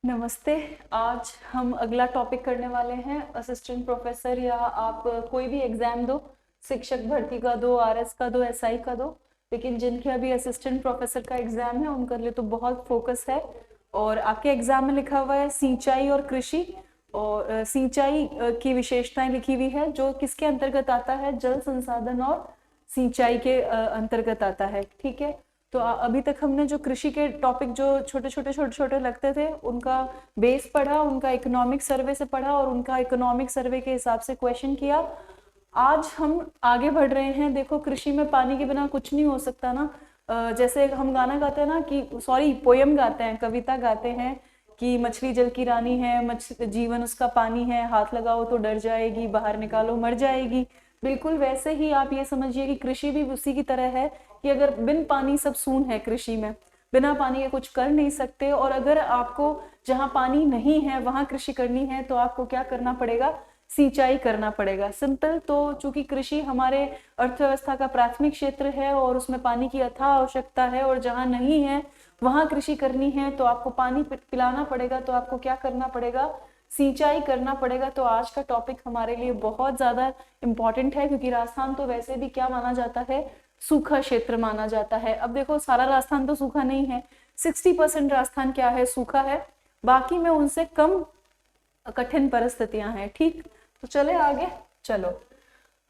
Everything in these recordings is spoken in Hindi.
नमस्ते। आज हम अगला टॉपिक करने वाले हैं असिस्टेंट प्रोफेसर या आप कोई भी एग्जाम दो, शिक्षक भर्ती का दो, आरएस का दो, एसआई का दो, लेकिन जिनके अभी असिस्टेंट प्रोफेसर का एग्जाम है उनके लिए तो बहुत फोकस है। और आपके एग्जाम में लिखा हुआ है सिंचाई और कृषि, और सिंचाई की विशेषताएं लिखी हुई है जो किसके अंतर्गत आता है, जल संसाधन और सिंचाई के अंतर्गत आता है। ठीक है, तो अभी तक हमने जो कृषि के टॉपिक जो छोटे छोटे लगते थे उनका बेस पढ़ा, उनका इकोनॉमिक सर्वे से पढ़ा और उनका इकोनॉमिक सर्वे के हिसाब से क्वेश्चन किया। आज हम आगे बढ़ रहे हैं। देखो, कृषि में पानी के बिना कुछ नहीं हो सकता ना। जैसे हम गाना गाते हैं ना, कि सॉरी पोयम गाते हैं, कविता गाते हैं कि मछली जल की रानी है, जीवन उसका पानी है, हाथ लगाओ तो डर जाएगी, बाहर निकालो मर जाएगी। बिल्कुल वैसे ही आप ये समझिए कि कृषि भी उसी की तरह है कि अगर बिन पानी सब सून है, कृषि में बिना पानी के कुछ कर नहीं सकते। और अगर आपको जहाँ पानी नहीं है वहां कृषि करनी है तो आपको क्या करना पड़ेगा, सिंचाई करना पड़ेगा। सिंपल। तो चूंकि कृषि हमारे अर्थव्यवस्था का प्राथमिक क्षेत्र है और उसमें पानी की अथाह आवश्यकता है, और जहाँ नहीं है वहां कृषि करनी है तो आपको पानी पिलाना पड़ेगा, तो आपको क्या करना पड़ेगा, सिंचाई करना पड़ेगा। तो आज का टॉपिक हमारे लिए बहुत ज्यादा इंपॉर्टेंट है, क्योंकि राजस्थान तो वैसे भी क्या माना जाता है, सूखा क्षेत्र माना जाता है। अब देखो, सारा राजस्थान तो सूखा नहीं है, 60% राजस्थान क्या है, सूखा है। बाकी में उनसे कम कठिन परिस्थितियां हैं। ठीक, तो चले आगे, चलो।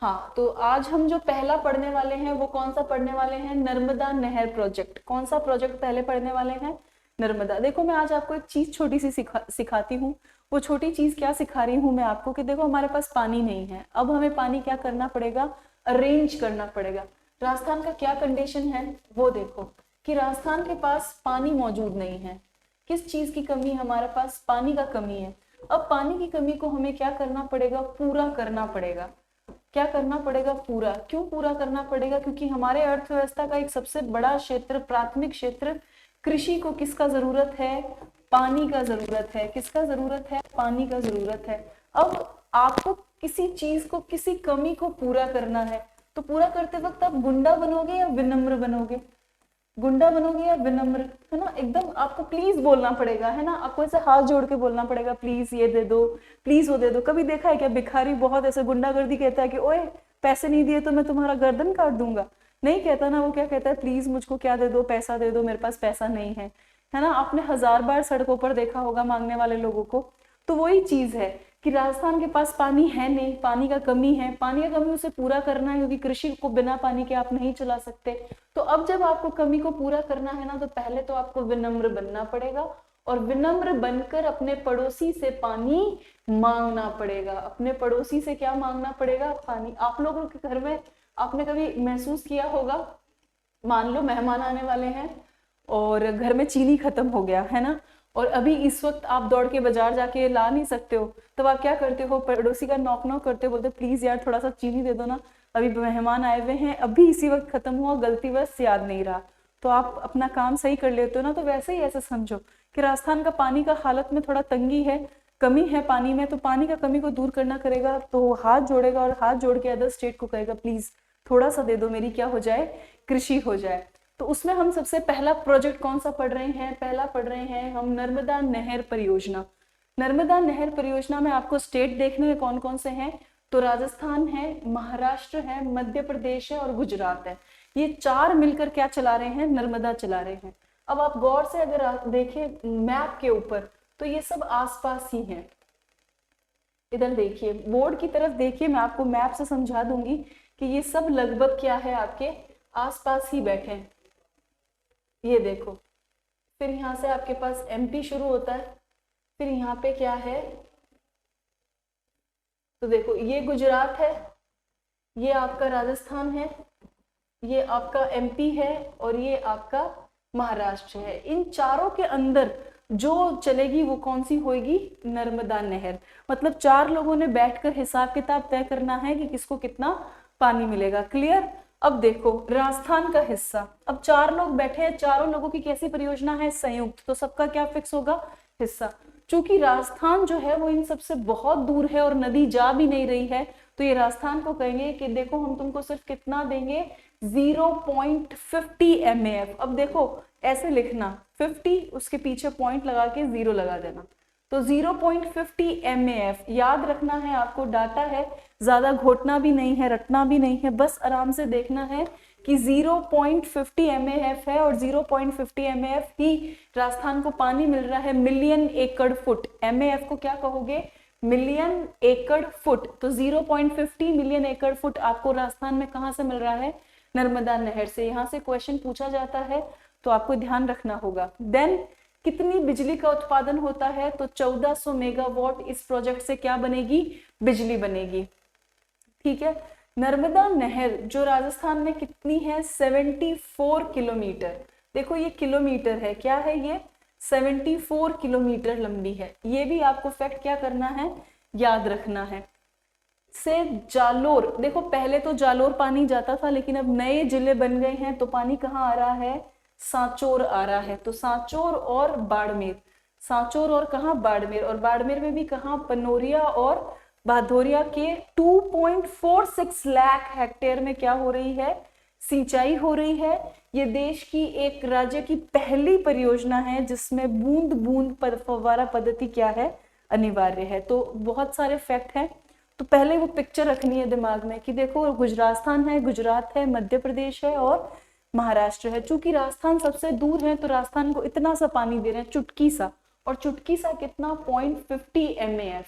हाँ, तो आज हम जो पहला पढ़ने वाले हैं वो कौन सा पढ़ने वाले हैं, नर्मदा नहर प्रोजेक्ट। कौन सा प्रोजेक्ट पहले पढ़ने वाले हैं, नर्मदा। देखो, मैं आज आपको एक चीज छोटी सी सिखाती हूँ। वो छोटी चीज क्या सिखा रही हूँ मैं आपको, कि देखो हमारे पास पानी नहीं है, अब हमें पानी क्या करना पड़ेगा, अरेंज करना पड़ेगा। राजस्थान का क्या कंडीशन है वो देखो, कि राजस्थान के पास पानी मौजूद नहीं है। किस चीज की कमी है, हमारे पास पानी का कमी है। अब पानी की कमी को हमें क्या करना पड़ेगा, पूरा करना पड़ेगा। क्या करना पड़ेगा, पूरा। क्यों पूरा करना पड़ेगा, क्योंकि हमारे अर्थव्यवस्था का एक सबसे बड़ा क्षेत्र, प्राथमिक क्षेत्र कृषि को किसका जरूरत है, पानी का जरूरत है। किसका जरूरत है, पानी का जरूरत है। अब आपको किसी चीज को, किसी कमी को पूरा करना है, तो पूरा करते वक्त आप गुंडा बनोगे या विनम्र बनोगे, गुंडा बनोगे या विनम्र, है ना। एकदम आपको प्लीज बोलना पड़ेगा, है ना। आपको ऐसे हाथ जोड़ के बोलना पड़ेगा, प्लीज ये दे दो, प्लीज वो दे दो। कभी देखा है क्या, भिखारी बहुत ऐसे गुंडागर्दी कहता है कि ओए पैसे नहीं दिए तो मैं तुम्हारा गर्दन काट दूंगा, नहीं कहता ना। वो क्या कहता है, प्लीज मुझको क्या दे दो, पैसा दे दो, मेरे पास पैसा नहीं है ना। आपने 1000 बार सड़कों पर देखा होगा मांगने वाले लोगों को। तो वही चीज है कि राजस्थान के पास पानी है नहीं, पानी का कमी है। पानी का कमी उसे पूरा करना है, क्योंकि कृषि को बिना पानी के आप नहीं चला सकते। तो अब जब आपको कमी को पूरा करना है ना, तो पहले तो आपको विनम्र बनना पड़ेगा, और विनम्र बनकर अपने पड़ोसी से पानी मांगना पड़ेगा। अपने पड़ोसी से क्या मांगना पड़ेगा, पानी। आप लोगों के घर में आपने कभी महसूस किया होगा, मान लो मेहमान आने वाले हैं और घर में चीनी खत्म हो गया, है ना, और अभी इस वक्त आप दौड़ के बाजार जाके ला नहीं सकते हो, तब आप क्या करते हो, पड़ोसी का नॉक नॉक करते हो, बोलते प्लीज यार थोड़ा सा चीनी दे दो ना, अभी मेहमान आए हुए हैं, अभी इसी वक्त खत्म हुआ, गलती बस याद नहीं रहा। तो आप अपना काम सही कर लेते हो ना। तो वैसे ही ऐसे समझो कि राजस्थान का पानी का हालत में थोड़ा तंगी है, कमी है पानी में। तो पानी का कमी को दूर करना करेगा तो हाथ जोड़ेगा, और हाथ जोड़ के अदर स्टेट को कहेगा प्लीज थोड़ा सा दे दो, मेरी क्या हो जाए, कृषि हो जाए। तो उसमें हम सबसे पहला प्रोजेक्ट कौन सा पढ़ रहे हैं, पहला पढ़ रहे हैं हम नर्मदा नहर परियोजना। नर्मदा नहर परियोजना में आपको स्टेट देखने हैं कौन कौन से हैं, तो राजस्थान है, महाराष्ट्र है, मध्य प्रदेश है और गुजरात है। ये चार मिलकर क्या चला रहे हैं, नर्मदा चला रहे हैं। अब आप गौर से अगर आप देखें मैप के ऊपर, तो ये सब आसपास ही हैं। इधर देखिए, बोर्ड की तरफ देखिए, मैं आपको मैप से समझा दूंगी कि ये सब लगभग क्या है, आपके आसपास ही बैठे हैं। ये देखो, फिर यहाँ से आपके पास एमपी शुरू होता है, फिर यहाँ पे क्या है, तो देखो ये गुजरात है, ये आपका राजस्थान है, ये आपका एमपी है, और ये आपका महाराष्ट्र है। इन चारों के अंदर जो चलेगी वो कौन सी होगी, नर्मदा नहर। मतलब चार लोगों ने बैठकर हिसाब किताब तय करना है कि किसको कितना पानी मिलेगा। क्लियर। अब देखो राजस्थान का हिस्सा, अब चार लोग बैठे हैं, चारों लोगों की कैसी परियोजना है, संयुक्त, तो सबका क्या फिक्स होगा, हिस्सा। चूंकि राजस्थान जो है वो इन सबसे बहुत दूर है और नदी जा भी नहीं रही है, तो ये राजस्थान को कहेंगे कि देखो हम तुमको सिर्फ कितना देंगे, 0.50 MAF। अब देखो ऐसे लिखना, 50, उसके पीछे पॉइंट लगा के 0 लगा देना। तो 0.50 MAF याद रखना है आपको, डाटा है, ज्यादा घोटना भी नहीं है, रटना भी नहीं है, बस आराम से देखना है कि 0.50 MAF है और 0.50 MAF ही राजस्थान को पानी मिल रहा है मिलियन एकड़ फुट। MAF को क्या कहोगे? मिलियन एकड़ फुट। तो 0.50 मिलियन एकड़ फुट आपको राजस्थान में कहां से मिल रहा है? नर्मदा नहर से। यहां से क्वेश्चन पूछा जाता है तो आपको ध्यान रखना होगा। देन कितनी बिजली का उत्पादन होता है? तो 1400 मेगावाट इस प्रोजेक्ट से क्या बनेगी? बिजली बनेगी। ठीक है। नर्मदा नहर जो राजस्थान में कितनी है? 74 किलोमीटर। देखो ये किलोमीटर है, क्या है ये? 74 किलोमीटर लंबी है। ये भी आपको फैक्ट क्या करना है? याद रखना है। से जालोर, देखो पहले तो जालोर पानी जाता था, लेकिन अब नए जिले बन गए हैं तो पानी कहाँ आ रहा है? सांचौर आ रहा है। तो सांचौर और बाड़मेर, सांचौर और कहाँ? बाड़मेर। और बाड़मेर में भी कहाँ? पनोरिया और भादोरिया के 2.46 लाख हेक्टेयर में क्या हो रही है? सिंचाई हो रही है। ये देश की एक राज्य की पहली परियोजना है जिसमें बूंद बूंद फव्वारा पद्धति क्या है? अनिवार्य है। तो बहुत सारे फैक्ट हैं। तो पहले वो पिक्चर रखनी है दिमाग में कि देखो राजस्थान है, गुजरात है, मध्य प्रदेश है और महाराष्ट्र है। चूंकि राजस्थान सबसे दूर है तो राजस्थान को इतना सा पानी दे रहे हैं, चुटकी सा, और चुटकी सा कितना? 0.50 MAF।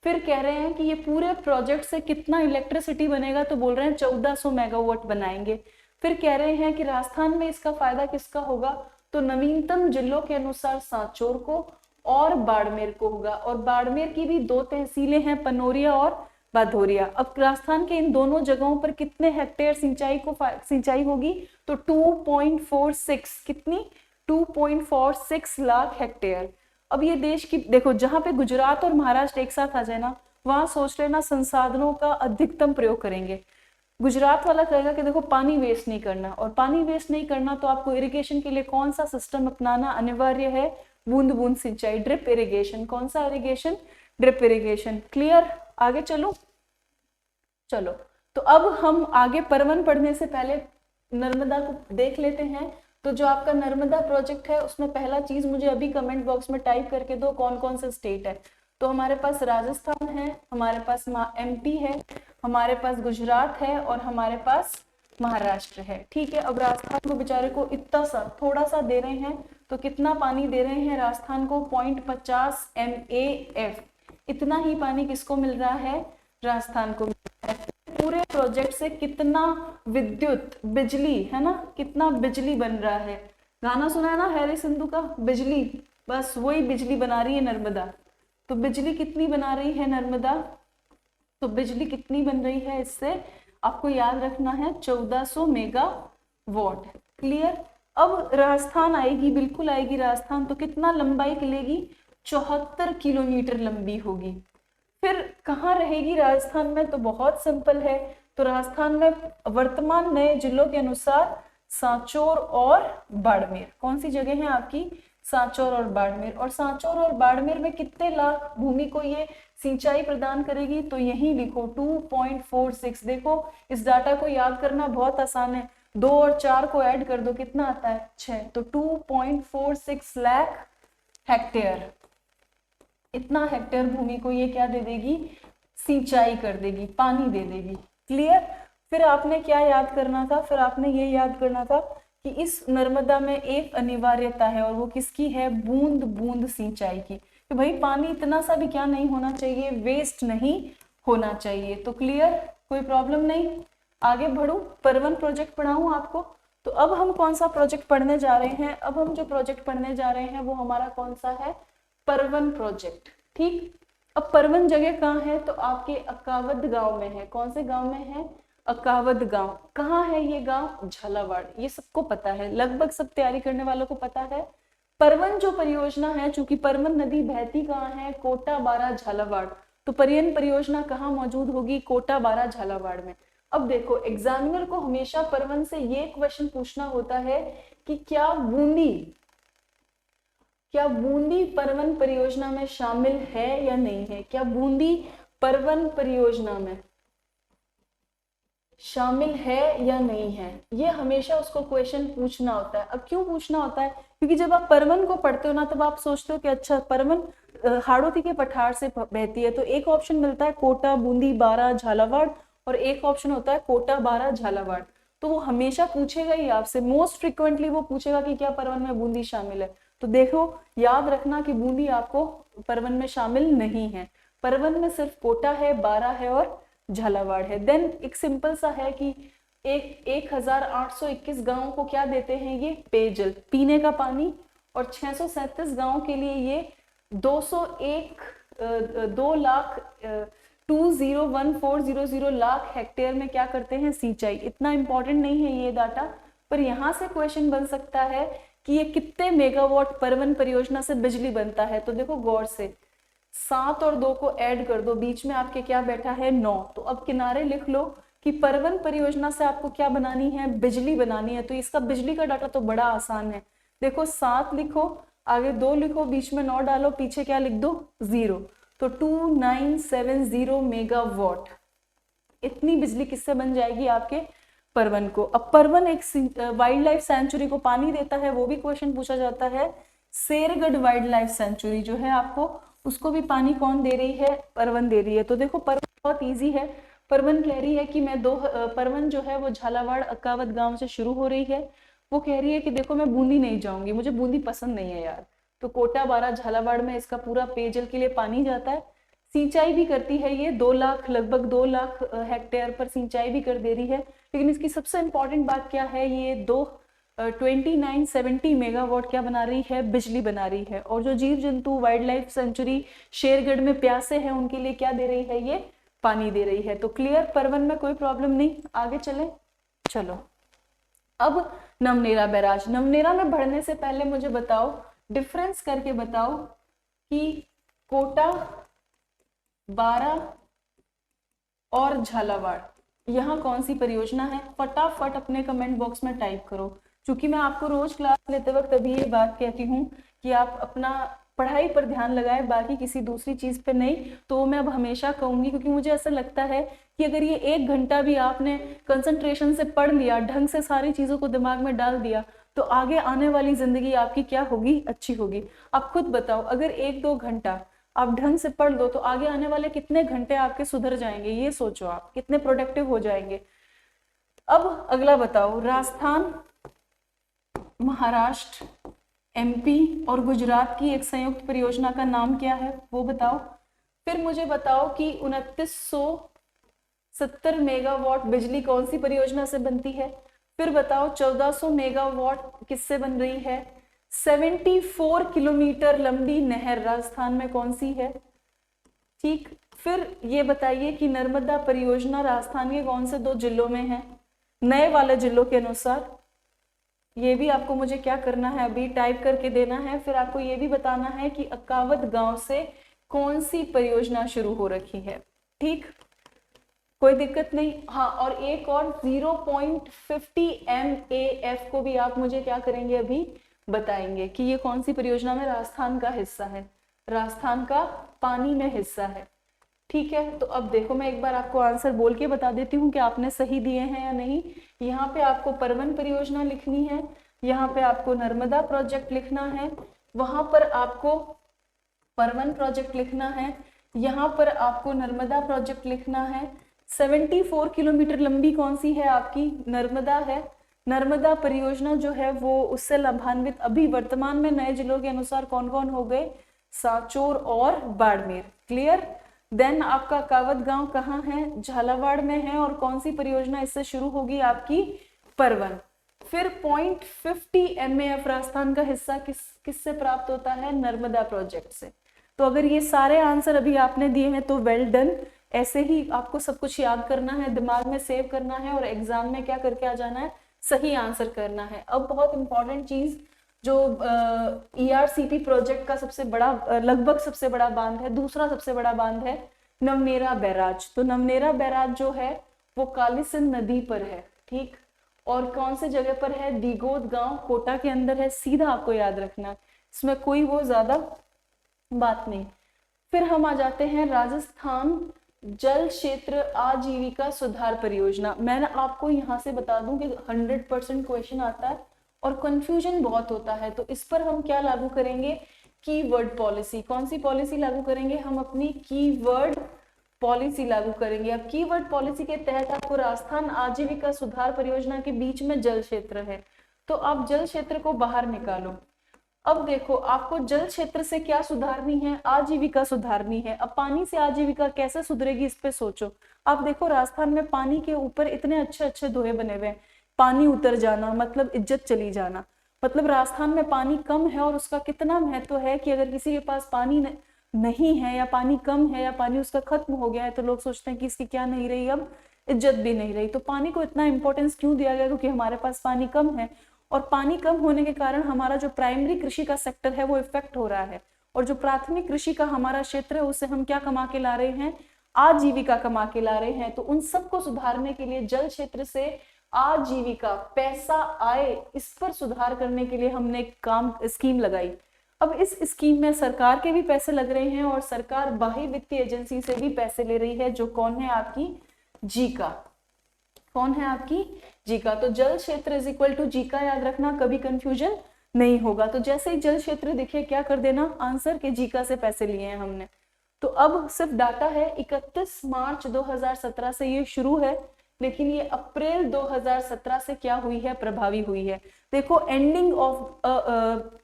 फिर कह रहे हैं कि ये पूरे प्रोजेक्ट से कितना इलेक्ट्रिसिटी बनेगा? तो बोल रहे हैं 1400 मेगावाट बनाएंगे। फिर कह रहे हैं कि राजस्थान में इसका फायदा किसका होगा? तो नवीनतम जिलों के अनुसार सांचौर को और बाड़मेर को होगा। और बाड़मेर की भी 2 तहसीलें हैं, पनोरिया और भादोरिया। अब राजस्थान के इन दोनों जगहों पर कितने हेक्टेयर सिंचाई होगी? तो 2.46, कितनी? 2.46 लाख हेक्टेयर। अब ये देश की देखो, जहां पे गुजरात और महाराष्ट्र एक साथ आ जाए ना, वहां सोच लेना संसाधनों का अधिकतम प्रयोग करेंगे। गुजरात वाला कहेगा कि देखो पानी वेस्ट नहीं करना, और पानी वेस्ट नहीं करना तो आपको इरिगेशन के लिए कौन सा सिस्टम अपनाना अनिवार्य है? बूंद बूंद सिंचाई, ड्रिप इरिगेशन। कौन सा इरिगेशन? Drip irrigation. क्लियर? आगे चलो। चलो तो अब हम आगे परवन पढ़ने से पहले नर्मदा को देख लेते हैं। तो जो आपका नर्मदा प्रोजेक्ट है उसमें पहला चीज मुझे अभी कमेंट बॉक्स में टाइप करके दो, कौन कौन से स्टेट है। तो हमारे पास राजस्थान है, हमारे पास MP है, हमारे पास गुजरात है और हमारे पास महाराष्ट्र है। ठीक है। अब राजस्थान को बेचारे को इतना सा थोड़ा सा दे रहे हैं, तो कितना पानी दे रहे हैं राजस्थान को? 0.50 MAF। इतना ही पानी किसको मिल रहा है? राजस्थान को मिल रहा है। पूरे प्रोजेक्ट से कितना विद्युत बिजली है ना, कितना बिजली बन रहा है? गाना सुना है ना हैरी सिंधु का, बिजली, बस वही बिजली बना रही है नर्मदा। तो बिजली कितनी बना रही है नर्मदा? तो बिजली कितनी बन रही है इससे? आपको याद रखना है 1400 मेगावाट। क्लियर? अब राजस्थान आएगी, बिल्कुल आएगी राजस्थान। तो कितना लंबाई चलेगी? 74 किलोमीटर लंबी होगी। फिर कहाँ रहेगी राजस्थान में? तो बहुत सिंपल है। तो राजस्थान में वर्तमान नए जिलों के अनुसार सांचौर और बाड़मेर। कौन सी जगह है आपकी? सांचौर और बाड़मेर। और सांचौर और बाड़मेर में कितने लाख भूमि को ये सिंचाई प्रदान करेगी? तो यही लिखो 2.46। देखो इस डाटा को याद करना बहुत आसान है, 2 और 4 को ऐड कर दो, कितना आता है? 6। तो 2.46 लाख हेक्टेयर, इतना हेक्टेयर भूमि को ये क्या दे देगी? सिंचाई कर देगी, पानी दे देगी। क्लियर? फिर आपने क्या याद करना था? फिर आपने ये याद करना था कि इस नर्मदा में एक अनिवार्यता है, और वो किसकी है? बूंद बूंद सिंचाई की। कि भाई पानी इतना सा भी क्या नहीं होना चाहिए? वेस्ट नहीं होना चाहिए। तो क्लियर? कोई प्रॉब्लम नहीं? आगे बढ़ू, परवन प्रोजेक्ट पढ़ाऊं आपको। तो अब हम कौन सा प्रोजेक्ट पढ़ने जा रहे हैं? अब हम जो प्रोजेक्ट पढ़ने जा रहे हैं वो हमारा कौन सा है? परवन प्रोजेक्ट। ठीक। अब परवन जगह कहाँ है? तो आपके अक्कावद गांव में है। कौन से गांव में है? अक्कावद गांव। कहाँ है ये गांव? झालावाड़। ये सबको पता है, लगभग सब तैयारी करने वालों को पता है। परवन जो परियोजना है, चूंकि परवन नदी बहती कहाँ है? कोटा बारा झालावाड़। तो परवन परियोजना कहाँ मौजूद होगी? कोटा बारा झालावाड़ में। अब देखो एग्जामिनर को हमेशा परवन से ये क्वेश्चन पूछना होता है कि क्या बूंदी परवन परियोजना में शामिल है या नहीं है? क्या बूंदी परवन परियोजना में शामिल है या नहीं है, ये हमेशा उसको क्वेश्चन पूछना होता है। अब क्यों पूछना होता है, क्योंकि जब आप परवन को पढ़ते हो ना, तब आप सोचते हो कि अच्छा परवन हाड़ौती के पठार से बहती है, तो एक ऑप्शन मिलता है कोटा, बूंदी, बारा, झालावाड़, और एक ऑप्शन होता है कोटा, बारा, झालावाड़। तो वो हमेशा पूछेगा ही आपसे, मोस्ट फ्रिक्वेंटली वो पूछेगा कि क्या परवन में बूंदी शामिल है। तो देखो याद रखना कि बूंदी आपको परवन में शामिल नहीं है, परवन में सिर्फ कोटा है, बारा है और झालावाड़ है। देन एक सिंपल सा है कि 1821 गांवों को क्या देते हैं ये पेयजल, पीने का पानी, और 637 गांवों के लिए ये 2,01,20,1400 लाख हेक्टेयर में क्या करते हैं सिंचाई। इतना इंपॉर्टेंट नहीं है ये डाटा, पर यहाँ से क्वेश्चन बन सकता है कि ये कितने मेगावाट परवन परियोजना से बिजली बनता है। तो देखो गौर से 7 और 2 को ऐड कर दो, बीच में आपके क्या बैठा है 9। तो अब किनारे लिख लो कि परवन परियोजना से आपको क्या बनानी है, बिजली बनानी है। तो इसका बिजली का डाटा तो बड़ा आसान है, देखो 7 लिखो, आगे 2 लिखो, बीच में 9 डालो, पीछे क्या लिख दो 0। तो 2970 मेगावाट, इतनी बिजली किससे बन जाएगी आपके परवन को। अब परवन एक वाइल्ड लाइफ सेंचुरी को पानी देता है, वो भी क्वेश्चन पूछा जाता है। शेरगढ़ वाइल्ड लाइफ सेंचुरी जो है आपको, उसको भी पानी कौन दे रही है, परवन दे रही है। तो देखो परवन बहुत इजी है, परवन कह रही है कि मैं परवन जो है वो झालावाड़ अक्कावत गांव से शुरू हो रही है। वो कह रही है कि देखो मैं बूंदी नहीं जाऊंगी, मुझे बूंदी पसंद नहीं है यार। तो कोटा, बारा, झालावाड़ में इसका पूरा पेयजल के लिए पानी जाता है। सिंचाई भी करती है ये 2 लाख, लगभग 2 लाख हेक्टेयर पर सिंचाई भी कर दे रही है। लेकिन इसकी सबसे इंपॉर्टेंट बात क्या है, ये 2970 मेगावाट क्या बना रही है, बिजली बना रही है। और जो जीव जंतु वाइल्ड लाइफ सेंचुरी शेरगढ़ में प्यासे हैं, उनके लिए क्या दे रही है, ये पानी दे रही है। तो क्लियर, परवन में कोई प्रॉब्लम नहीं। आगे चले, चलो अब नवनेरा बैराज। नवनेरा में बढ़ने से पहले मुझे बताओ, डिफरेंस करके बताओ कि कोटा, बारा और झालावाड़ यहाँ कौन सी परियोजना है। फटाफट अपने कमेंट बॉक्स में टाइप करो, क्योंकि मैं आपको रोज क्लास लेते वक्त अभी ये बात कहती हूँ कि आप अपना पढ़ाई पर ध्यान लगाएं, बाकी किसी दूसरी चीज पे नहीं। तो मैं अब हमेशा कहूंगी, क्योंकि मुझे ऐसा लगता है कि अगर ये 1 घंटा भी आपने कंसंट्रेशन से पढ़ लिया, ढंग से सारी चीजों को दिमाग में डाल दिया, तो आगे आने वाली जिंदगी आपकी क्या होगी, अच्छी होगी। आप खुद बताओ, अगर 1-2 घंटा आप ढंग से पढ़ लो तो आगे आने वाले कितने घंटे आपके सुधर जाएंगे, ये सोचो आप कितने प्रोडक्टिव हो जाएंगे। अब अगला बताओ, राजस्थान, महाराष्ट्र, एमपी और गुजरात की एक संयुक्त परियोजना का नाम क्या है, वो बताओ। फिर मुझे बताओ कि 2970 मेगावाट बिजली कौन सी परियोजना से बनती है। फिर बताओ 1400 मेगावाट किससे बन रही है। 74 किलोमीटर लंबी नहर राजस्थान में कौन सी है, ठीक। फिर ये बताइए कि नर्मदा परियोजना राजस्थान के कौन से 2 जिलों में है, नए वाले जिलों के अनुसार। ये भी आपको मुझे क्या करना है, अभी टाइप करके देना है। फिर आपको ये भी बताना है कि अक्कावत गांव से कौन सी परियोजना शुरू हो रखी है, ठीक, कोई दिक्कत नहीं। हाँ, और एक और 0.50 MAF को भी आप मुझे क्या करेंगे, अभी बताएंगे कि ये कौन सी परियोजना में राजस्थान का हिस्सा है, राजस्थान का पानी में हिस्सा है, ठीक है। तो अब देखो मैं एक बार आपको आंसर बोल के बता देती हूँ कि आपने सही दिए हैं या नहीं। यहाँ पे आपको परवन परियोजना लिखनी है, यहाँ पे आपको नर्मदा प्रोजेक्ट लिखना है, वहां पर आपको परवन प्रोजेक्ट लिखना है, यहाँ पर आपको नर्मदा प्रोजेक्ट लिखना है। 74 किलोमीटर लंबी कौन सी है आपकी, नर्मदा है। नर्मदा परियोजना जो है वो उससे लाभान्वित अभी वर्तमान में नए जिलों के अनुसार कौन कौन हो गए, सांचौर और बाड़मेर, क्लियर। देन आपका कावत गांव कहाँ है, झालावाड़ में है, और कौन सी परियोजना इससे शुरू होगी, आपकी परवन। फिर 0.50 MAF राजस्थान का हिस्सा किससे प्राप्त होता है, नर्मदा प्रोजेक्ट से। तो अगर ये सारे आंसर अभी आपने दिए हैं तो वेल डन। ऐसे ही आपको सब कुछ याद करना है, दिमाग में सेव करना है, और एग्जाम में क्या करके आ जाना है, सही आंसर करना है। अब बहुत इंपॉर्टेंट चीज, जो ERCP प्रोजेक्ट का सबसे बड़ा, लगभग सबसे बड़ा बांध है, दूसरा सबसे बड़ा बांध है नवनेरा बैराज। तो नवनेरा बैराज जो है वो कालीसिंध नदी पर है, ठीक, और कौन से जगह पर है, दिगोद गांव कोटा के अंदर है, सीधा आपको याद रखना, इसमें कोई वो ज्यादा बात नहीं। फिर हम आ जाते हैं राजस्थान जल क्षेत्र आजीविका सुधार परियोजना, मैं आपको यहाँ से बता दूं कि 100% क्वेश्चन आता है और कंफ्यूजन बहुत होता है। तो इस पर हम क्या लागू करेंगे, कीवर्ड पॉलिसी। कौन सी पॉलिसी लागू करेंगे, हम अपनी कीवर्ड पॉलिसी लागू करेंगे। अब कीवर्ड पॉलिसी के तहत आपको राजस्थान आजीविका सुधार परियोजना के बीच में जल क्षेत्र है, तो आप जल क्षेत्र को बाहर निकालो। अब देखो आपको जल क्षेत्र से क्या सुधारनी है, आजीविका सुधारनी है। अब पानी से आजीविका कैसे सुधरेगी, इस पे सोचो। आप देखो राजस्थान में पानी के ऊपर इतने अच्छे अच्छे दोहे बने हुए हैं। पानी उतर जाना मतलब इज्जत चली जाना, मतलब राजस्थान में पानी कम है और उसका कितना महत्व है कि अगर किसी के पास पानी नहीं है या पानी कम है या पानी उसका खत्म हो गया है तो लोग सोचते हैं कि इसकी क्या नहीं रही, अब इज्जत भी नहीं रही। तो पानी को इतना इंपॉर्टेंस क्यों दिया गया, क्योंकि हमारे पास पानी कम है और पानी कम होने के कारण हमारा जो प्राइमरी कृषि का सेक्टर है वो इफेक्ट हो रहा है, और जो प्राथमिक कृषि का हमारा क्षेत्र है उससे हम क्या कमा के ला रहे हैं, आजीविका कमा के ला रहे हैं। तो उन सबको सुधारने के लिए जल क्षेत्र से आजीविका, पैसा आए, इस पर सुधार करने के लिए हमने एक स्कीम लगाई। अब इस स्कीम में सरकार के भी पैसे लग रहे हैं और सरकार बाह्य वित्तीय एजेंसी से भी पैसे ले रही है, जो कौन है, आपकी जीका। कौन है, आपकी जीका। तो जल क्षेत्र इज इक्वल टू जीका, याद रखना, कभी कंफ्यूजन नहीं होगा। तो जैसे ही जल क्षेत्र दिखे क्या कर देना, आंसर के जीका से पैसे लिए हैं हमने। तो अब सिर्फ डाटा है 31 मार्च 2017 से ये शुरू है, लेकिन ये अप्रैल 2017 से क्या हुई है, प्रभावी हुई है। देखो एंडिंग ऑफ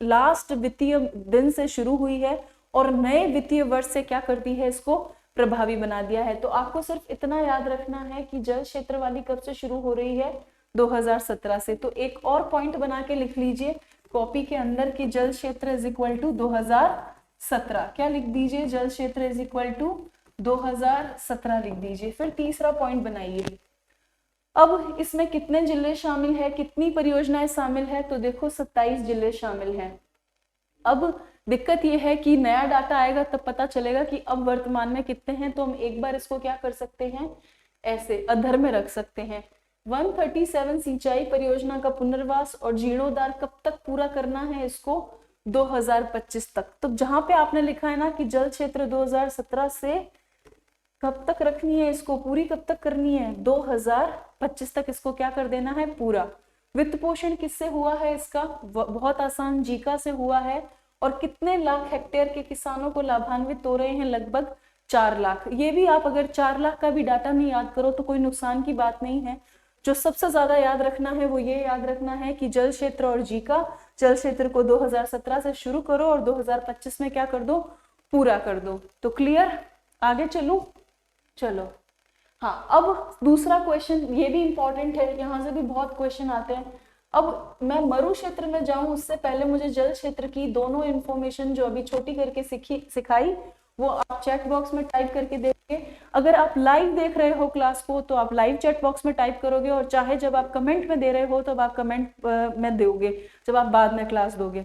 लास्ट वित्तीय दिन से शुरू हुई है और नए वित्तीय वर्ष से क्या करती है, इसको प्रभावी बना दिया है। तो आपको सिर्फ इतना याद रखना है कि जल क्षेत्र वाली कब से शुरू हो रही है, 2017 से। तो एक और पॉइंट बना के लिख लीजिए कॉपी के अंदर कि जल क्षेत्र इज इक्वल टू 2017। क्या लिख दीजिए, जल क्षेत्र इज इक्वल टू 2017 लिख दीजिए। फिर तीसरा पॉइंट बनाइए। अब इसमें कितने जिले शामिल है, कितनी परियोजनाएं शामिल है, तो देखो 27 जिले शामिल हैं। अब दिक्कत यह है कि नया डाटा आएगा तब पता चलेगा कि अब वर्तमान में कितने हैं। तो हम एक बार इसको क्या कर सकते हैं, ऐसे अधर में रख सकते हैं। 137 सिंचाई परियोजना का पुनर्वास और जीर्णोद्धार कब तक पूरा करना है, इसको 2025 तक। तो जहां पे आपने लिखा है ना कि जल क्षेत्र 2017 से कब तक रखनी है, इसको पूरी कब तक करनी है, 2025 तक इसको क्या कर देना है, पूरा। वित्त पोषण किससे हुआ है इसका, बहुत आसान, जीका से हुआ है। और कितने लाख हेक्टेयर के किसानों को लाभान्वित हो रहे हैं, लगभग 4 लाख। ये भी आप अगर 4 लाख का भी डाटा नहीं याद करो तो कोई नुकसान की बात नहीं है। जो सबसे ज्यादा याद रखना है वो ये याद रखना है कि जल क्षेत्र और जीका, जल क्षेत्र को 2017 से शुरू करो और 2025 में क्या कर दो, पूरा कर दो। तो क्लियर, आगे चलूं, चलो। हाँ, अब दूसरा क्वेश्चन, ये भी इंपॉर्टेंट है, यहाँ से भी बहुत क्वेश्चन आते हैं। अब मैं मरु क्षेत्र में जाऊं उससे पहले मुझे जल क्षेत्र की दोनों इंफॉर्मेशन जो अभी छोटी करके सिखाई वो आप चैट बॉक्स में टाइप करके देखिए। अगर आप लाइव देख रहे हो क्लास को तो आप लाइव चैट बॉक्स में टाइप करोगे, और चाहे जब आप कमेंट में दे रहे हो तब आप कमेंट में दोगे जब आप बाद में क्लास दोगे।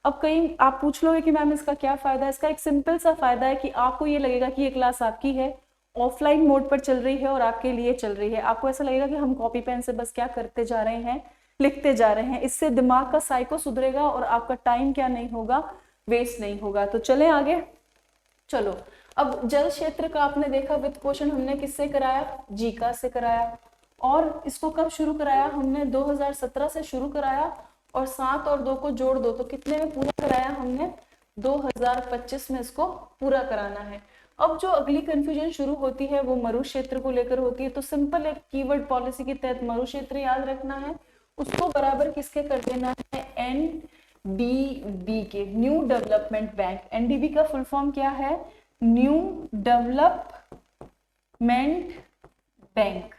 अब कहीं आप पूछ लोगे कि मैम इसका क्या फायदा है, इसका एक सिंपल सा फायदा है कि आपको ये लगेगा कि ये क्लास आपकी है, ऑफलाइन मोड पर चल रही है और आपके लिए चल रही है। आपको ऐसा लगेगा कि हम कॉपी पेन से बस क्या करते जा रहे हैं, लिखते जा रहे हैं। इससे दिमाग का साइको सुधरेगा और आपका टाइम क्या नहीं होगा, वेस्ट नहीं होगा। तो चले आगे, चलो। अब जल क्षेत्र का आपने देखा वित्त पोषण हमने किससे कराया, जीका से कराया। और इसको कब शुरू कराया हमने, 2017 से शुरू कराया, और 7 और 2 को जोड़ दो तो कितने में पूरा कराया हमने, 2025 में इसको पूरा कराना है। अब जो अगली कंफ्यूजन शुरू होती है वो मरु क्षेत्र को लेकर होती है। तो सिंपल एक कीवर्ड पॉलिसी के तहत मरु क्षेत्र याद रखना है, उसको बराबर किसके कर देना है, एनडीबी के, न्यू डेवलपमेंट बैंक। एनडीबी का फुल फॉर्म क्या है, न्यू डेवलपमेंट बैंक,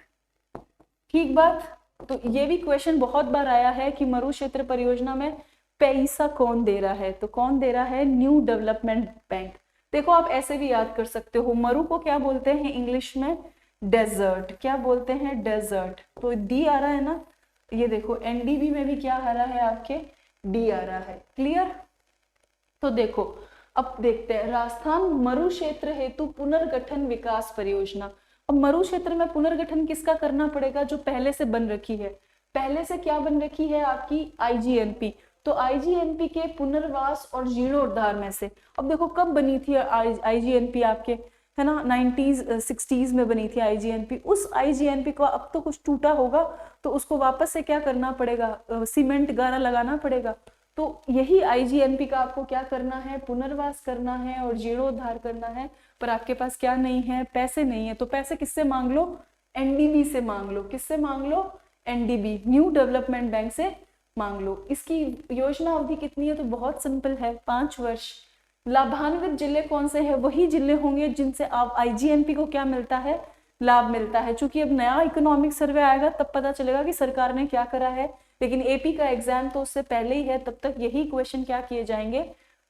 ठीक बात। तो ये भी क्वेश्चन बहुत बार आया है कि मरु क्षेत्र परियोजना में पैसा कौन दे रहा है, तो कौन दे रहा है, न्यू डेवलपमेंट बैंक। देखो आप ऐसे भी याद कर सकते हो, मरु को क्या बोलते हैं इंग्लिश में, डेजर्ट। क्या बोलते हैं, डेजर्ट। तो डी आ रहा है ना, ये देखो एनडीबी में भी क्या आ रहा है आपके, डी आ रहा है, क्लियर। तो देखो अब देखते हैं राजस्थान मरु क्षेत्र हेतु पुनर्गठन विकास परियोजना। अब मरु क्षेत्र में पुनर्गठन किसका करना पड़ेगा, जो पहले से बन रखी है। पहले से क्या बन रखी है आपकी, आईजीएनपी। तो आईजीएनपी के पुनर्वास और जीर्णोद्धार में से, अब देखो कब बनी थी आईजीएनपी आपके, है ना, 90s 60s में बनी थी आईजीएनपी। उस आईजीएनपी को अब तो कुछ टूटा होगा तो उसको वापस से क्या करना पड़ेगा, सीमेंट गारा लगाना पड़ेगा। तो यही आईजीएनपी का आपको क्या करना है, पुनर्वास करना है और जीर्णोद्धार करना है। पर आपके पास क्या नहीं है, पैसे नहीं है। तो पैसे किससे मांग लो, एनडीबी से मांग लो। किससे मांग लो, एनडीबी, न्यू डेवलपमेंट बैंक से मांग लो। इसकी योजना अवधि कितनी है, तो बहुत सिंपल है, 5 वर्ष। लाभान्वित जिले कौन से हैं, वही जिले होंगे जिनसे आप आईजीएनपी को क्या मिलता है, लाभ मिलता है। चूंकि अब नया इकोनॉमिक सर्वे आएगा तब पता चलेगा कि सरकार ने क्या करा है, लेकिन एपी का एग्जाम तो उससे पहले ही है, तब तक यही क्वेश्चन क्या किए जाएंगे,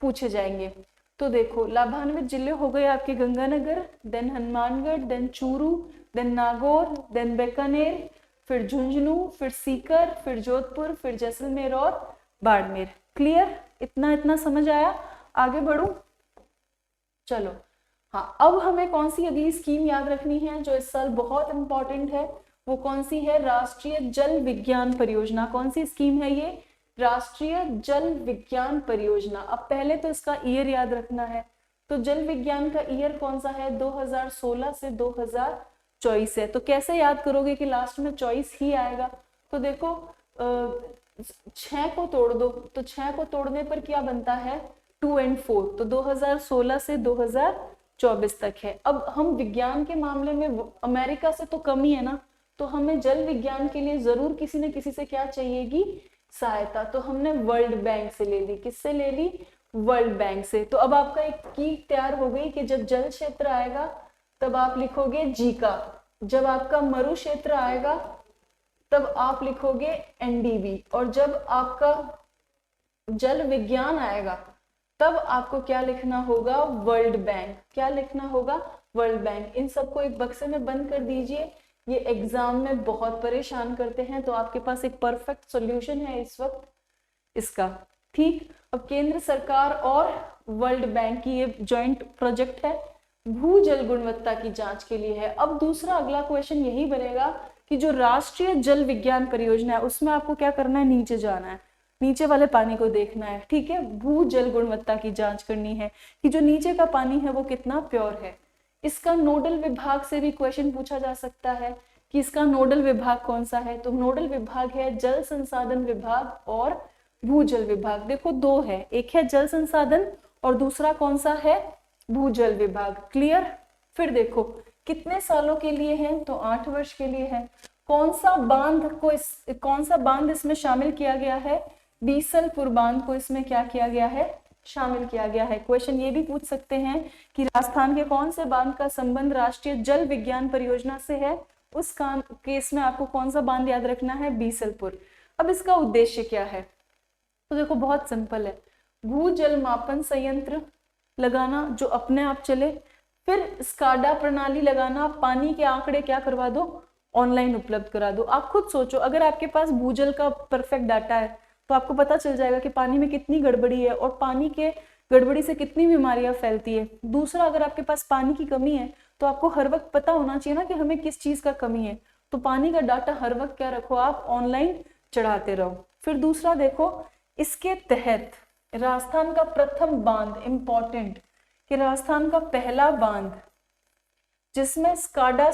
पूछे जाएंगे। तो देखो लाभान्वित जिले हो गए आपके Ganganagar, then Hanumangarh, then Churu, then Nagaur, then Bikaner, फिर झुंझुनू, फिर सीकर, फिर जोधपुर, फिर जैसलमेर और बाड़मेर। क्लियर, इतना इतना समझ आया, आगे बढ़ू, चलो। हाँ, अब हमें कौन सी अगली स्कीम याद रखनी है जो इस साल बहुत इंपॉर्टेंट है, वो कौन सी है, राष्ट्रीय जल विज्ञान परियोजना। कौन सी स्कीम है ये, राष्ट्रीय जल विज्ञान परियोजना। अब पहले तो इसका ईयर याद रखना है। तो जल विज्ञान का ईयर कौन सा है, 2016 से 2024 है। तो कैसे याद करोगे कि लास्ट में 24 ही आएगा। तो देखो 6 को तोड़ दो, तो 6 को तोड़ने पर क्या बनता है, 2 और 4, तो 2016 से 2024 तक है। अब हम विज्ञान के मामले में अमेरिका से तो कम ही है ना, तो हमें जल विज्ञान के लिए जरूर किसी न किसी से क्या चाहिएगी, सहायता। तो हमने वर्ल्ड बैंक से ले ली। किससे ले ली, वर्ल्ड बैंक से। तो अब आपका एक की तैयार हो गई कि जब जल क्षेत्र आएगा तब आप लिखोगे जी का, जब आपका मरु क्षेत्र आएगा तब आप लिखोगे एनडीबी, और जब आपका जल विज्ञान आएगा तब आपको क्या लिखना होगा, वर्ल्ड बैंक। क्या लिखना होगा, वर्ल्ड बैंक। इन सबको एक बक्से में बंद कर दीजिए, ये एग्जाम में बहुत परेशान करते हैं। तो आपके पास एक परफेक्ट सॉल्यूशन है इस वक्त इसका, ठीक। अब केंद्र सरकार और वर्ल्ड बैंक की ये जॉइंट प्रोजेक्ट है, भूजल गुणवत्ता की जांच के लिए है। अब दूसरा अगला क्वेश्चन यही बनेगा कि जो राष्ट्रीय जल विज्ञान परियोजना है उसमें आपको क्या करना है, नीचे जाना है, नीचे वाले पानी को देखना है, ठीक है। भूजल गुणवत्ता की जांच करनी है कि जो नीचे का पानी है वो कितना प्योर है। इसका नोडल विभाग से भी क्वेश्चन पूछा जा सकता है कि इसका नोडल विभाग कौन सा है। तो नोडल विभाग है जल संसाधन विभाग और भूजल विभाग। देखो दो है, एक है जल संसाधन और दूसरा कौन सा है, भूजल विभाग। क्लियर। फिर देखो कितने सालों के लिए है, तो 8 वर्ष के लिए है। कौन सा बांध इसमें शामिल किया गया है, बीसलपुर बांध को इसमें क्या किया गया है, शामिल किया गया है। क्वेश्चन ये भी पूछ सकते हैं कि राजस्थान के कौन से बांध का संबंध राष्ट्रीय जल विज्ञान परियोजना से है। उस केस में आपको कौन सा बांध याद रखना है, बीसलपुर। अब इसका उद्देश्य क्या है, तो देखो बहुत सिंपल है, भूजल मापन संयंत्र लगाना जो अपने आप चले, फिर स्काडा प्रणाली लगाना, पानी के आंकड़े क्या करवा दो, ऑनलाइन उपलब्ध करा दो। आप खुद सोचो, अगर आपके पास भूजल का परफेक्ट डाटा है तो आपको पता चल जाएगा कि पानी में कितनी गड़बड़ी है और पानी के गड़बड़ी से कितनी बीमारियां फैलती है। दूसरा, अगर आपके पास पानी की कमी है तो आपको हर वक्त पता होना चाहिए ना कि हमें किस चीज का कमी है। तो पानी का डाटा हर वक्त क्या रखो, आप ऑनलाइन चढ़ाते रहो। फिर दूसरा देखो, इसके तहत राजस्थान का प्रथम बांध, इंपॉर्टेंट कि राजस्थान का पहला बांध जिसमें स्काडा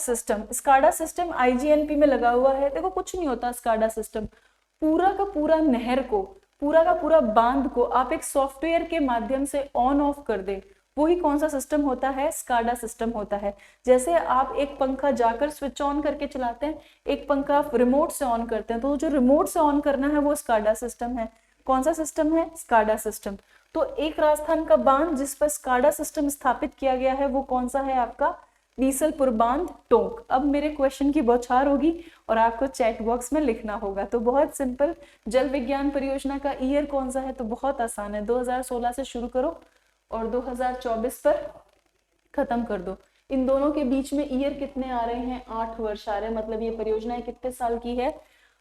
सिस्टम आईजीएनपी में लगा हुआ है। देखो कुछ नहीं होता स्काडा सिस्टम, पूरा का पूरा नहर को, पूरा का पूरा बांध को आप एक सॉफ्टवेयर के माध्यम से ऑन ऑफ कर दे, वही कौन सा सिस्टम होता है, स्काडा सिस्टम होता है। जैसे आप एक पंखा जाकर स्विच ऑन करके चलाते हैं, एक पंखा आप रिमोट से ऑन करते हैं, तो जो रिमोट से ऑन करना है वो स्काडा सिस्टम है। कौन सा सिस्टम है, स्काडा सिस्टम। तो एक राजस्थान का बांध जिस पर स्काडा सिस्टम स्थापित किया गया है वो कौन सा है आपका, बीसलपुर बांध, टोंक। अब मेरे क्वेश्चन की बौछार होगी और आपको चैट बॉक्स में लिखना होगा। तो बहुत सिंपल, जल विज्ञान परियोजना का ईयर कौन सा है, तो बहुत आसान है, 2016 से शुरू करो और 2024 पर खत्म कर दो। इन दोनों के बीच में ईयर कितने आ रहे हैं, 8 वर्ष आ रहे हैं। मतलब ये परियोजना कितने साल की है,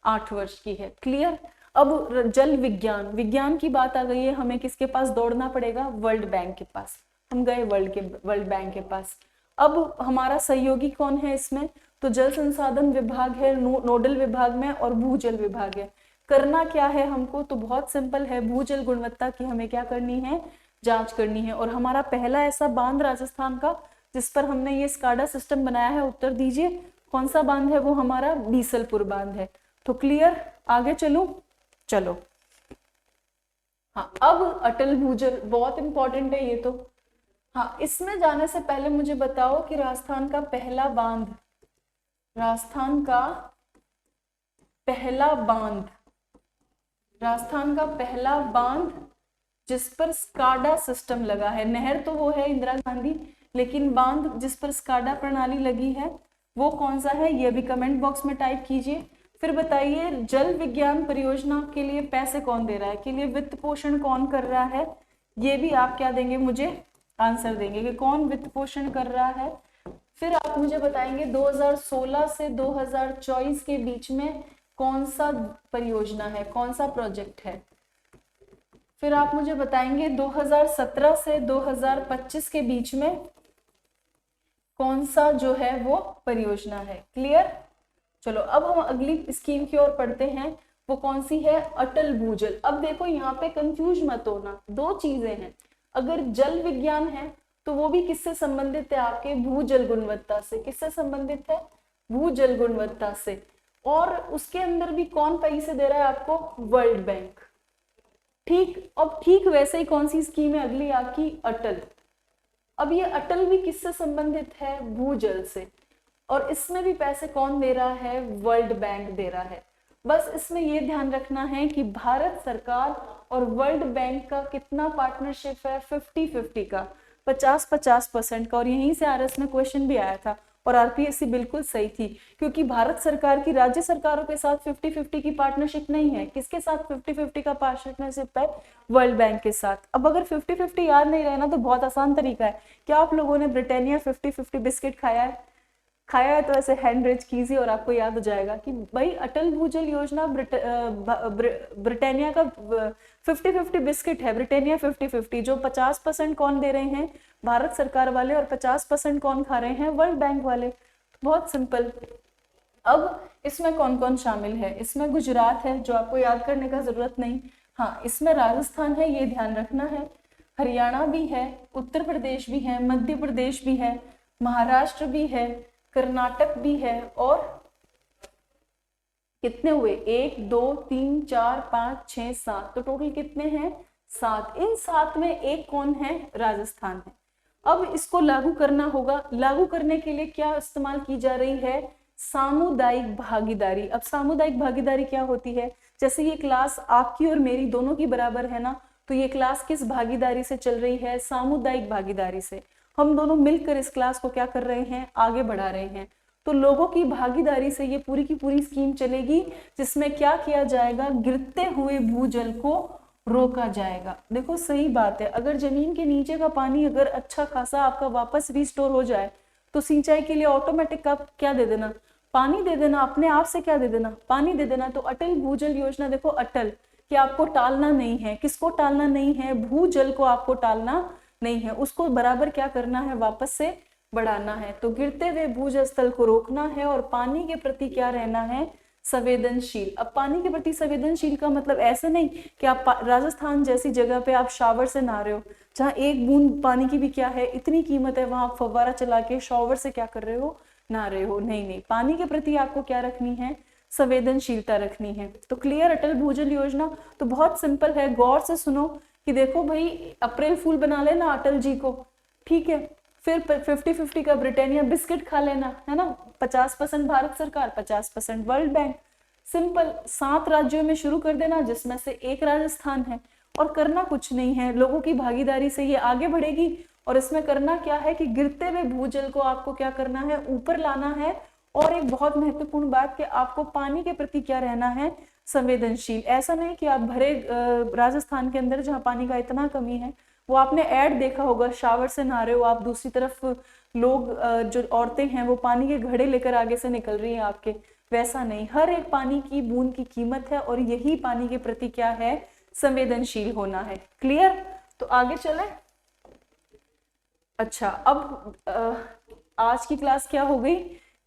8 वर्ष की है। क्लियर। अब जल विज्ञान की बात आ गई है, हमें किसके पास दौड़ना पड़ेगा, वर्ल्ड बैंक के पास। हम गए वर्ल्ड बैंक के पास। अब हमारा सहयोगी कौन है इसमें, तो जल संसाधन विभाग है नोडल विभाग में और भूजल विभाग है। करना क्या है हमको, तो बहुत सिंपल है, भूजल गुणवत्ता की हमें क्या करनी है, जांच करनी है। और हमारा पहला ऐसा बांध राजस्थान का जिस पर हमने ये स्काडा सिस्टम बनाया है, उत्तर दीजिए कौन सा बांध है? वो हमारा बीसलपुर बांध है। तो क्लियर, आगे चलूं? चलो। हाँ, अब अटल भूजल बहुत इंपॉर्टेंट है ये तो। हाँ, इसमें जाने से पहले मुझे बताओ कि राजस्थान का पहला बांध, राजस्थान का पहला बांध, राजस्थान का पहला बांध जिस पर स्काडा सिस्टम लगा है, नहर तो वो है इंदिरा गांधी, लेकिन बांध जिस पर स्काडा प्रणाली लगी है वो कौन सा है? ये भी कमेंट बॉक्स में टाइप कीजिए। फिर बताइए जल विज्ञान परियोजना के लिए पैसे कौन दे रहा है, के लिए वित्त पोषण कौन कर रहा है? ये भी आप क्या देंगे? मुझे आंसर देंगे कि कौन वित्त पोषण कर रहा है। फिर आप मुझे बताएंगे 2016 से 2024 के बीच में कौन सा परियोजना है, कौन सा प्रोजेक्ट है। फिर आप मुझे बताएंगे 2017 से 2025 के बीच में कौन सा जो है वो परियोजना है। क्लियर? चलो अब हम अगली स्कीम की ओर पढ़ते हैं, वो कौन सी है? अटल भूजल। अब देखो यहाँ पे कंफ्यूज मत होना, दो चीजें हैं। अगर जल विज्ञान है तो वो भी किससे संबंधित है? आपके भूजल गुणवत्ता से। किससे संबंधित है? भूजल गुणवत्ता से। और उसके अंदर भी कौन पैसे दे रहा है आपको? World bank. ठीक, अब ठीक वैसे ही कौन सी स्कीम है अगली आपकी? अटल। अब ये अटल भी किससे संबंधित है? भूजल से। और इसमें भी पैसे कौन दे रहा है? वर्ल्ड बैंक दे रहा है। बस इसमें ये ध्यान रखना है कि भारत सरकार और वर्ल्ड बैंक का कितना पार्टनरशिप है? 50-50 का, 50-50% का। और यहीं से आरएस में क्वेश्चन भी आया था और आरपीएससी बिल्कुल सही थी, क्योंकि भारत सरकार की राज्य सरकारों के साथ 50-50 की पार्टनरशिप नहीं है। किसके साथ 50-50 का पार्टनरशिप है? वर्ल्ड बैंक के साथ। अब अगर 50-50 याद नहीं रहना तो बहुत आसान तरीका है। क्या आप लोगों ने ब्रिटानिया 50-50 बिस्किट खाया है? खाया है तो ऐसे हैंड रेज कीजिए और आपको याद हो जाएगा कि भाई अटल भूजल योजना ब्रिटानिया का 50-50 बिस्किट है। ब्रिटानिया 50-50, जो 50% कौन दे रहे हैं? भारत सरकार वाले, और 50% कौन खा रहे हैं? वर्ल्ड बैंक वाले। बहुत सिंपल। अब इसमें कौन कौन शामिल है? इसमें गुजरात है, जो आपको याद करने का जरूरत नहीं। हाँ, इसमें राजस्थान है, ये ध्यान रखना है। हरियाणा भी है, उत्तर प्रदेश भी है, मध्य प्रदेश भी है, महाराष्ट्र भी है, कर्नाटक भी है। और कितने हुए? 1 2 3 4 5 6 7, तो टोटल कितने हैं? 7। इन 7 में एक कौन है? राजस्थान है। अब इसको लागू करना होगा। लागू करने के लिए क्या इस्तेमाल की जा रही है? सामुदायिक भागीदारी। अब सामुदायिक भागीदारी क्या होती है? जैसे ये क्लास आपकी और मेरी दोनों की बराबर है ना, तो ये क्लास किस भागीदारी से चल रही है? सामुदायिक भागीदारी से। हम दोनों मिलकर इस क्लास को क्या कर रहे हैं? आगे बढ़ा रहे हैं। तो लोगों की भागीदारी से ये पूरी की पूरी स्कीम चलेगी, जिसमें क्या किया जाएगा? गिरते हुए भूजल को रोका जाएगा। देखो सही बात है, अगर जमीन के नीचे का पानी अगर अच्छा खासा आपका वापस रिस्टोर हो जाए तो सिंचाई के लिए ऑटोमेटिक का क्या दे देना? पानी दे देना, अपने आप से क्या दे देना? पानी दे देना। तो अटल भूजल योजना देखो, अटल कि आपको टालना नहीं है। किसको टालना नहीं है? भूजल को आपको टालना नहीं है, उसको बराबर क्या करना है? वापस से बढ़ाना है। तो गिरते हुए भूजल स्थल को रोकना है और पानी के प्रति क्या रहना है? संवेदनशील। अब पानी के प्रति संवेदनशील का मतलब ऐसे नहीं कि आप राजस्थान जैसी जगह पे आप शावर से नहा रहे हो, जहाँ एक बूंद पानी की भी क्या है? इतनी कीमत है, वहां आप फव्वारा चला के शावर से क्या कर रहे हो? नहा रहे हो। नहीं नहीं, पानी के प्रति आपको क्या रखनी है? संवेदनशीलता रखनी है। तो क्लियर? अटल भूजल योजना तो बहुत सिंपल है, गौर से सुनो कि देखो भाई अप्रैल फूल बना लेना अटल जी को, ठीक है। फिर 50-50 का ब्रिटानिया बिस्किट खा लेना, है ना। 50% भारत सरकार, 50% वर्ल्ड बैंक। सिंपल। 7 राज्यों में शुरू कर देना, जिसमें से एक राजस्थान है। और करना कुछ नहीं है, लोगों की भागीदारी से ये आगे बढ़ेगी। और इसमें करना क्या है कि गिरते हुए भूजल को आपको क्या करना है? ऊपर लाना है। और एक बहुत महत्वपूर्ण बात कि आपको पानी के प्रति क्या रहना है? संवेदनशील। ऐसा नहीं कि आप भरे राजस्थान के अंदर जहाँ पानी का इतना कमी है, वो आपने ऐड देखा होगा, शावर से नहा रहे हो आप, दूसरी तरफ लोग जो औरतें हैं वो पानी के घड़े लेकर आगे से निकल रही हैं आपके। वैसा नहीं, हर एक पानी की बूंद की कीमत है और यही पानी के प्रति क्या है? संवेदनशील होना है। क्लियर? तो आगे चले। अच्छा, अब आज की क्लास क्या हो गई?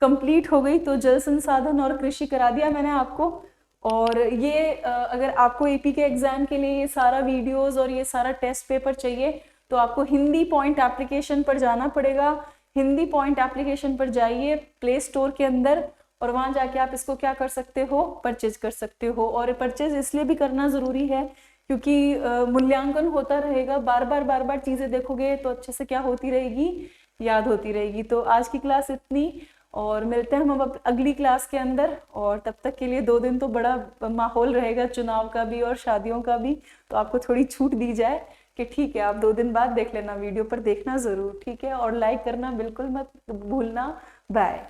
कंप्लीट हो गई। तो जल संसाधन और कृषि करा दिया मैंने आपको। और ये अगर आपको एपी के एग्जाम के लिए ये सारा वीडियोस और ये सारा टेस्ट पेपर चाहिए तो आपको हिंदी पॉइंट एप्लीकेशन पर जाना पड़ेगा। हिंदी पॉइंट एप्लीकेशन पर जाइए प्ले स्टोर के अंदर, और वहां जाके आप इसको क्या कर सकते हो, परचेज कर सकते हो। और परचेज इसलिए भी करना जरूरी है क्योंकि मूल्यांकन होता रहेगा, बार बार चीजें देखोगे तो अच्छे से क्या होती रहेगी, याद होती रहेगी। तो आज की क्लास इतनी, और मिलते हैं हम अब अगली क्लास के अंदर। और तब तक के लिए 2 दिन तो बड़ा माहौल रहेगा चुनाव का भी और शादियों का भी, तो आपको थोड़ी छूट दी जाए कि ठीक है आप 2 दिन बाद देख लेना, वीडियो पर देखना जरूर, ठीक है। और लाइक करना बिल्कुल मत भूलना। बाय।